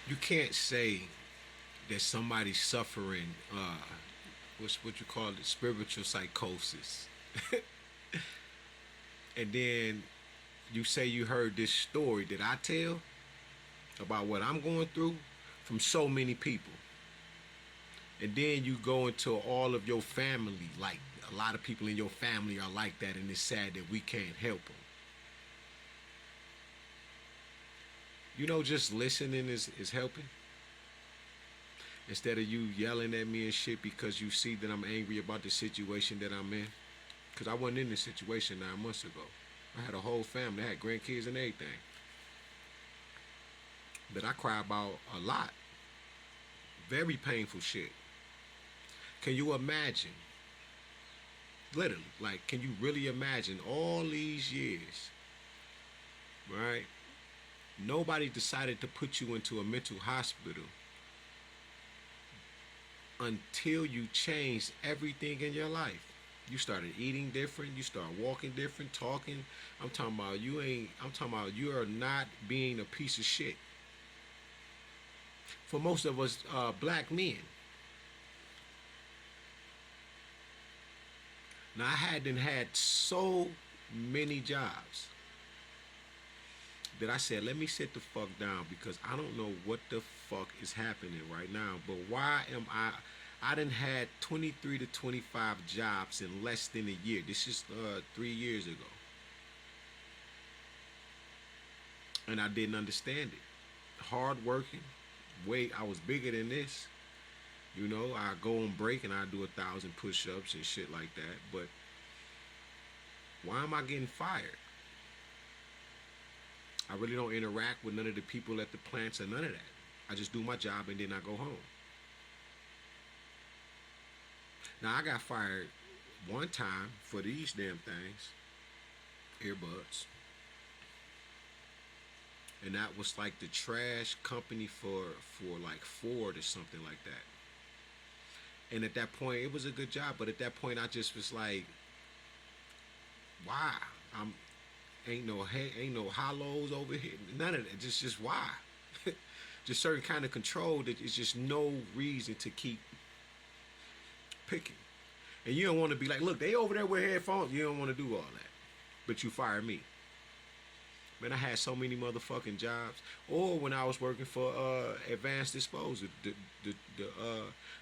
you can't say that somebody's suffering what you call it, spiritual psychosis, and then you say you heard this story that I tell about what I'm going through from so many people, and then you go into all of your family, like a lot of people in your family are like that, and it's sad that we can't help them. You know, just listening is helping. Instead of you yelling at me and shit because you see that I'm angry about the situation that I'm in. Because I wasn't in this situation 9 months ago. I had a whole family. I had grandkids and everything. That I cry about a lot. Very painful shit. Can you imagine? Literally, like, can you really imagine all these years, right? Nobody decided to put you into a mental hospital until you changed everything in your life. You started eating different, you start walking different, talking. I'm talking about you are not being a piece of shit. For most of us black men. Now I hadn't had so many jobs that I said, let me sit the fuck down because I don't know what the fuck is happening right now. But why am I done had 23 to 25 jobs in less than a year. This is 3 years ago. And I didn't understand it. Hard working. Wait, I was bigger than this. You know, I go on break and I do 1,000 push-ups and shit like that. But why am I getting fired? I really don't interact with none of the people at the plants or none of that. I just do my job and then I go home. Now I got fired one time for these damn things, earbuds, and that was like the trash company for like Ford or something like that. And at that point, it was a good job, but at that point, I just was like, why? I'm ain't no hollows over here, none of that. Just why? Just certain kind of control that is just no reason to keep picking. And you don't want to be like, look, they over there with headphones. You don't want to do all that. But you fire me. Man, I had so many motherfucking jobs. Or when I was working for Advanced Disposal,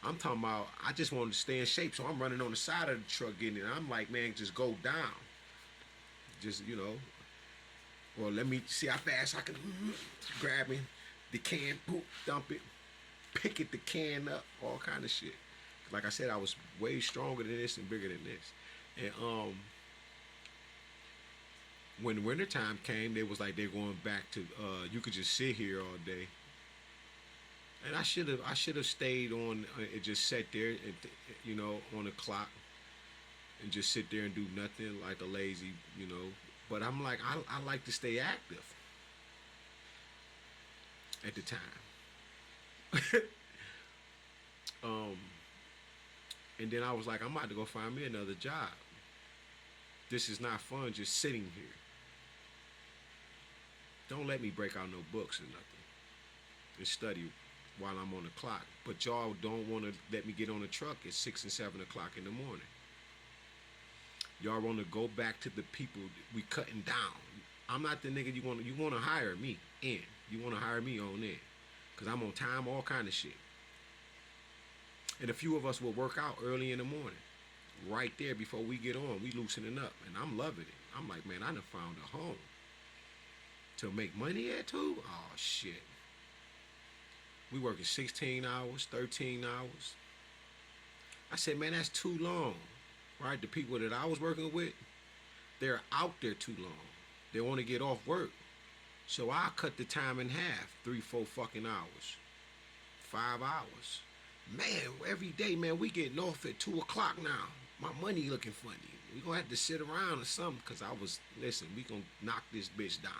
I'm talking about, I just wanted to stay in shape, so I'm running on the side of the truck getting it. I'm like, man, just go down. Just, you know, or let me see how fast I can grab it, the can, boop, dump it, pick it, the can up, all kind of shit. Like I said, I was way stronger than this and bigger than this. And when wintertime came, they was like they're going back to you could just sit here all day. And I should have stayed on and just sat there and you know on the clock and just sit there and do nothing like a lazy, you know. But I'm like I like to stay active at the time. um, and then I was like, I'm about to go find me another job. This is not fun just sitting here. Don't let me break out no books or nothing and study while I'm on the clock. But y'all don't want to let me get on the truck at 6 and 7 o'clock in the morning. Y'all want to go back to the people we cutting down. I'm not the nigga you want to hire me in. You want to hire me on in. Because I'm on time, all kind of shit. And a few of us will work out early in the morning. Right there before we get on, we loosening up. And I'm loving it. I'm like, man, I done found a home. To make money at too? Oh, shit. We working 16 hours, 13 hours. I said, man, that's too long. Right? The people that I was working with, they're out there too long. They want to get off work. So I cut the time in half. 3, 4 fucking hours. 5 hours. Man, every day, man, we getting off at 2 o'clock now. My money looking funny. We gonna have to sit around or something because listen, we gonna knock this bitch down.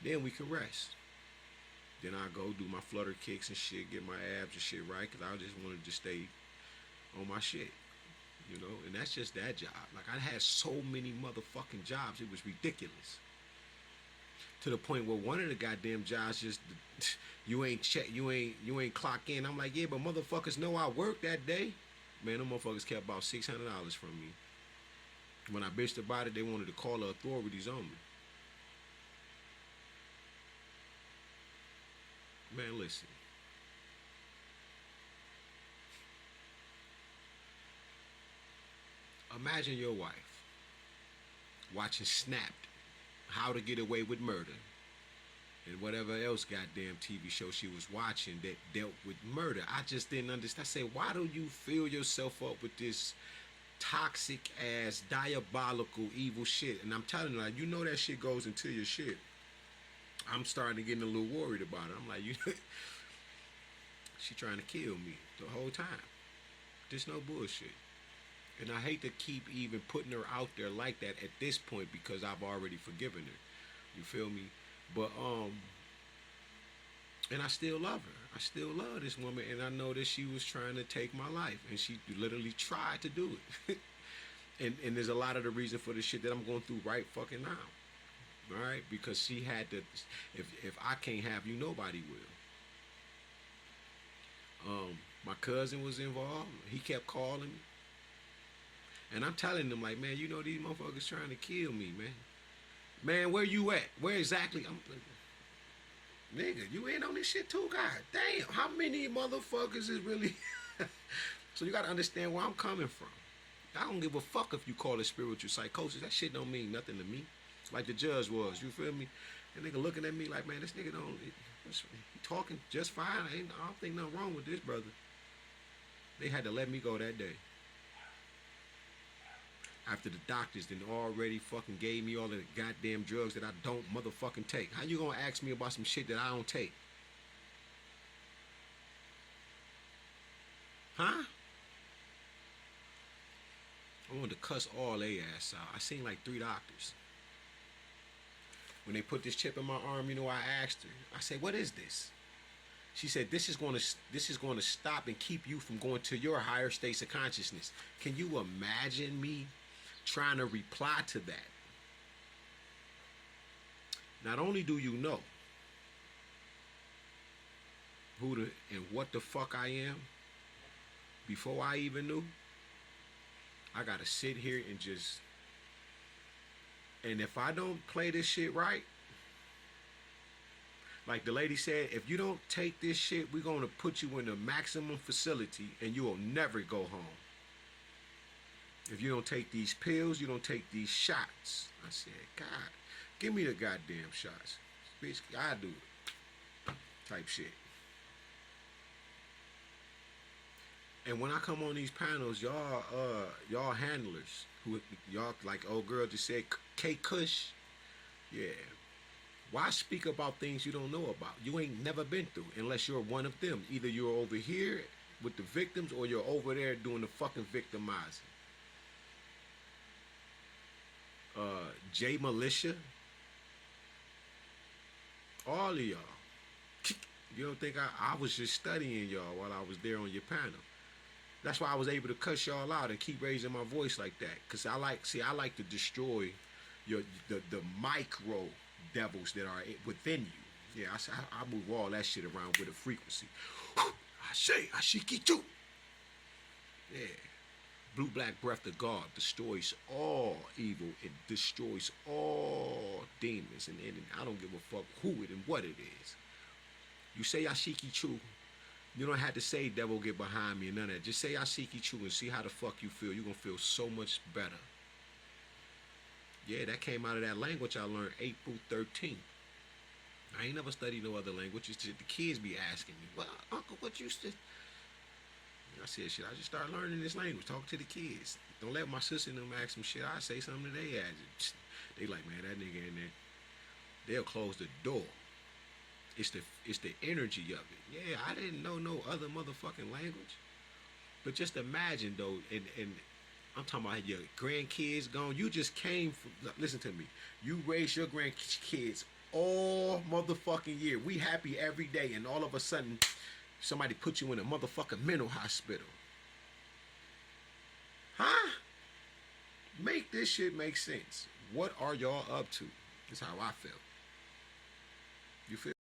Then we can rest. Then I go do my flutter kicks and shit, get my abs and shit right because I just wanted to stay on my shit. You know, and that's just that job. Like I had so many motherfucking jobs, it was ridiculous. To the point where one of the goddamn jobs just you ain't clock in. I'm like, yeah, but motherfuckers know I worked that day. Man, them motherfuckers kept about $600 from me. When I bitched about it, they wanted to call the authorities on me. Man, listen. Imagine your wife watching Snapped, How to Get Away with Murder, and whatever else goddamn TV show she was watching that dealt with murder. I just didn't understand. I said, why do you fill yourself up with this toxic ass, diabolical, evil shit? And I'm telling you, like, you know that shit goes into your shit. I'm starting to get a little worried about it. I'm like, she trying to kill me the whole time. There's no bullshit. And I hate to keep even putting her out there like that at this point because I've already forgiven her. You feel me? But and I still love her. I still love this woman, and I know that she was trying to take my life, and she literally tried to do it. and there's a lot of the reason for the shit that I'm going through right fucking now. All right, because she had to. If I can't have you, nobody will. My cousin was involved. He kept calling me. And I'm telling them, like, man, you know these motherfuckers trying to kill me, man. Man, where you at? Where exactly? I'm like, nigga, you in on this shit too? God damn, how many motherfuckers is really... So you got to understand where I'm coming from. I don't give a fuck if you call it spiritual psychosis. That shit don't mean nothing to me. Like the judge was, you feel me? And nigga looking at me like, man, this nigga he talking just fine. I don't think nothing wrong with this brother. They had to let me go that day. After the doctors then already fucking gave me all of the goddamn drugs that I don't motherfucking take. How you gonna ask me about some shit that I don't take? Huh? I wanted to cuss all they ass out. I seen like 3 doctors. When they put this chip in my arm, you know, I asked her. I said, what is this? She said, this is going to stop and keep you from going to your higher states of consciousness. Can you imagine me trying to reply to that? Not only do you know who the and what the fuck I am before I even knew, I gotta sit here and just, and if I don't play this shit right, like the lady said, if you don't take this shit, we're gonna put you in a maximum facility and you will never go home. If you don't take these pills, you don't take these shots. I said, God, give me the goddamn shots. Bitch, I do it. Type shit. And when I come on these panels, y'all handlers, who y'all like old girl just said, K Kush, yeah. Why speak about things you don't know about? You ain't never been through, unless you're one of them. Either you're over here with the victims, or you're over there doing the fucking victimizing. J Militia, all of y'all. You don't think I was just studying y'all while I was there on your panel? That's why I was able to cuss y'all out and keep raising my voice like that. Cause I like to destroy the micro devils that are within you. Yeah, I move all that shit around with a frequency. I say, Ashiki too. Yeah. Blue Black Breath of God destroys all evil. It destroys all demons. And I don't give a fuck who it and what it is. You say Ashiki Chu, you don't have to say devil get behind me and none of that. Just say Ashiki Chu and see how the fuck you feel. You're going to feel so much better. Yeah, that came out of that language I learned April 13th. I ain't never studied no other language. It's just the kids be asking me, well, Uncle, what you said? I said, shit, I just start learning this language. Talk to the kids. Don't let my sister and them ask them shit. I say something to they ask. They like, man, that nigga in there. They'll close the door. It's the energy of it. Yeah, I didn't know no other motherfucking language. But just imagine though, and I'm talking about your grandkids gone. You just came from, listen to me. You raised your grandkids all motherfucking year. We happy every day, and all of a sudden, somebody put you in a motherfucking mental hospital. Huh? Make this shit make sense. What are y'all up to? That's how I feel. You feel